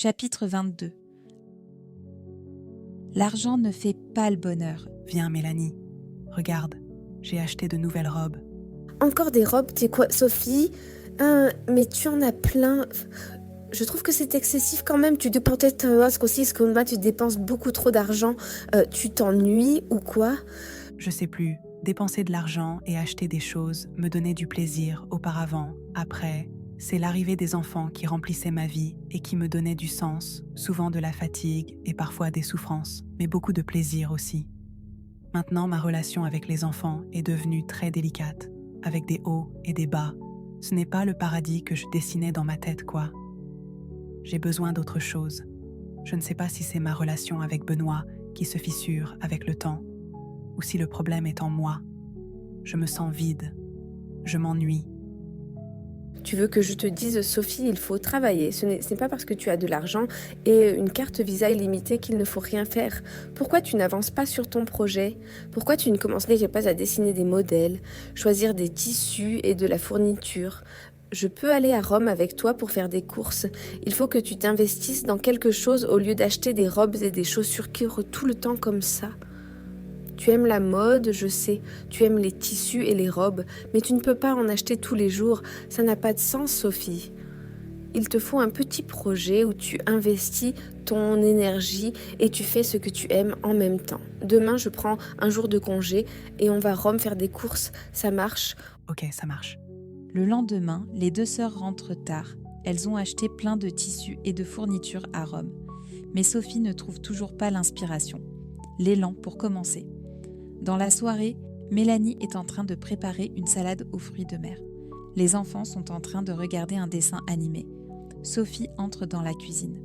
Chapitre 22. L'argent ne fait pas le bonheur. Viens Mélanie, regarde, j'ai acheté de nouvelles robes. Encore des robes, t'es quoi, Sophie? Mais tu en as plein. Je trouve que c'est excessif quand même. Tu dépenses peut-être ce que moi tu dépenses beaucoup trop d'argent. Tu t'ennuies ou quoi? Je sais plus, dépenser de l'argent et acheter des choses me donnait du plaisir auparavant. Après, c'est l'arrivée des enfants qui remplissait ma vie et qui me donnait du sens, souvent de la fatigue et parfois des souffrances, mais beaucoup de plaisir aussi. Maintenant, ma relation avec les enfants est devenue très délicate, avec des hauts et des bas. Ce n'est pas le paradis que je dessinais dans ma tête, quoi. J'ai besoin d'autre chose. Je ne sais pas si c'est ma relation avec Benoît qui se fissure avec le temps, ou si le problème est en moi. Je me sens vide. Je m'ennuie. Tu veux que je te dise, Sophie, il faut travailler. Ce n'est pas parce que tu as de l'argent et une carte Visa illimitée qu'il ne faut rien faire. Pourquoi tu n'avances pas sur ton projet? Pourquoi tu ne commencerais pas à dessiner des modèles, choisir des tissus et de la fourniture? Je peux aller à Rome avec toi pour faire des courses. Il faut que tu t'investisses dans quelque chose au lieu d'acheter des robes et des chaussures qui courent tout le temps comme ça. Tu aimes la mode, je sais, tu aimes les tissus et les robes, mais tu ne peux pas en acheter tous les jours, ça n'a pas de sens, Sophie. Il te faut un petit projet où tu investis ton énergie et tu fais ce que tu aimes en même temps. Demain, je prends un jour de congé et on va à Rome faire des courses, ça marche? Ok, ça marche. Le lendemain, les deux sœurs rentrent tard. Elles ont acheté plein de tissus et de fournitures à Rome. Mais Sophie ne trouve toujours pas l'inspiration, l'élan pour commencer. Dans la soirée, Mélanie est en train de préparer une salade aux fruits de mer. Les enfants sont en train de regarder un dessin animé. Sophie entre dans la cuisine.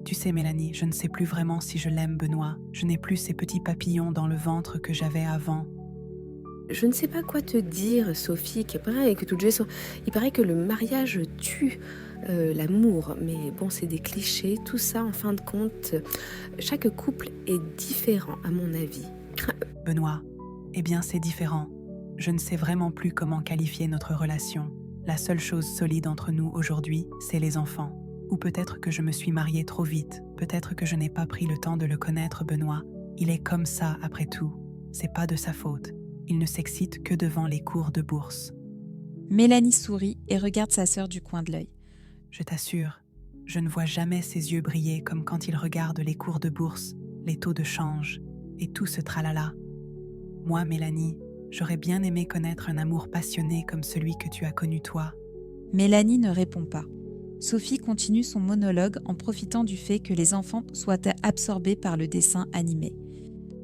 Tu sais Mélanie, je ne sais plus vraiment si je l'aime Benoît. Je n'ai plus ces petits papillons dans le ventre que j'avais avant. Je ne sais pas quoi te dire, Sophie, il paraît que le mariage tue l'amour, mais bon, c'est des clichés, tout ça, en fin de compte, chaque couple est différent, à mon avis. Benoît, eh bien c'est différent. Je ne sais vraiment plus comment qualifier notre relation. La seule chose solide entre nous aujourd'hui, c'est les enfants. Ou peut-être que je me suis mariée trop vite, peut-être que je n'ai pas pris le temps de le connaître, Benoît. Il est comme ça après tout, c'est pas de sa faute. Il ne s'excite que devant les cours de bourse. Mélanie sourit et regarde sa sœur du coin de l'œil. Je t'assure, je ne vois jamais ses yeux briller comme quand il regarde les cours de bourse, les taux de change et tout ce tralala. Moi, Mélanie, j'aurais bien aimé connaître un amour passionné comme celui que tu as connu toi. Mélanie ne répond pas. Sophie continue son monologue en profitant du fait que les enfants soient absorbés par le dessin animé.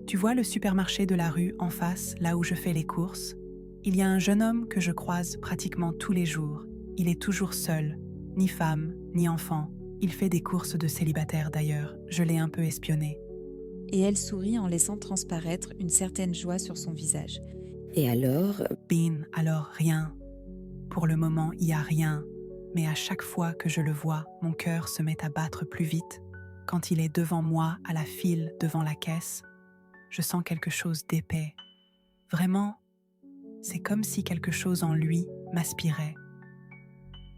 Tu vois le supermarché de la rue en face, là où je fais les courses? Il y a un jeune homme que je croise pratiquement tous les jours. Il est toujours seul, ni femme, ni enfant. Il fait des courses de célibataire d'ailleurs, je l'ai un peu espionné. Et elle sourit en laissant transparaître une certaine joie sur son visage. Et alors? Alors rien. Pour le moment, il n'y a rien. Mais à chaque fois que je le vois, mon cœur se met à battre plus vite. Quand il est devant moi, à la file, devant la caisse, je sens quelque chose d'épais. Vraiment, c'est comme si quelque chose en lui m'aspirait.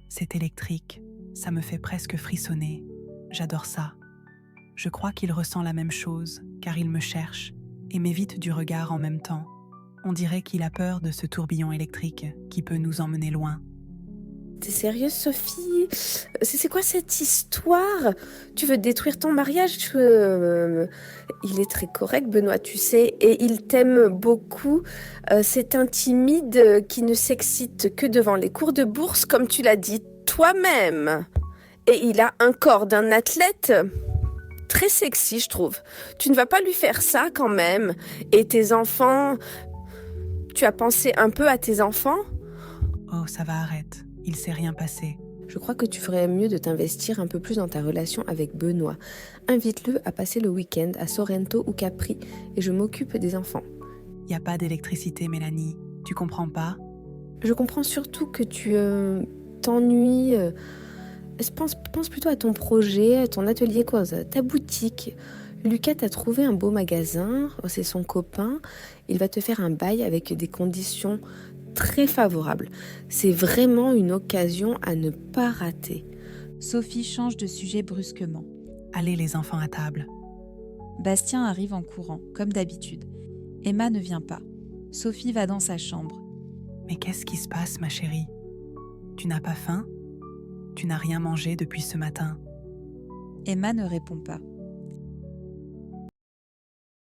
C'est électrique, ça me fait presque frissonner. J'adore ça. Je crois qu'il ressent la même chose, car il me cherche et m'évite du regard en même temps. On dirait qu'il a peur de ce tourbillon électrique qui peut nous emmener loin. T'es sérieuse, Sophie? C'est quoi cette histoire? Tu veux détruire ton mariage? Il est très correct, Benoît, tu sais, et il t'aime beaucoup. C'est un timide qui ne s'excite que devant les cours de bourse, comme tu l'as dit toi-même. Et il a un corps d'un athlète très sexy, je trouve. Tu ne vas pas lui faire ça quand même. Et tes enfants... Tu as pensé un peu à tes enfants? Oh, ça va, arrête. Il s'est rien passé. Je crois que tu ferais mieux de t'investir un peu plus dans ta relation avec Benoît. Invite-le à passer le week-end à Sorrento ou Capri et je m'occupe des enfants. Y a pas d'électricité, Mélanie. Tu comprends pas? Je comprends surtout que tu t'ennuies. Pense plutôt à ton projet, à ton atelier, ta boutique. Lucas t'a trouvé un beau magasin, c'est son copain. Il va te faire un bail avec des conditions très favorables. C'est vraiment une occasion à ne pas rater. Sophie change de sujet brusquement. Allez les enfants à table. Bastien arrive en courant, comme d'habitude. Emma ne vient pas. Sophie va dans sa chambre. Mais qu'est-ce qui se passe, ma chérie? Tu n'as pas faim? Tu n'as rien mangé depuis ce matin? Emma ne répond pas.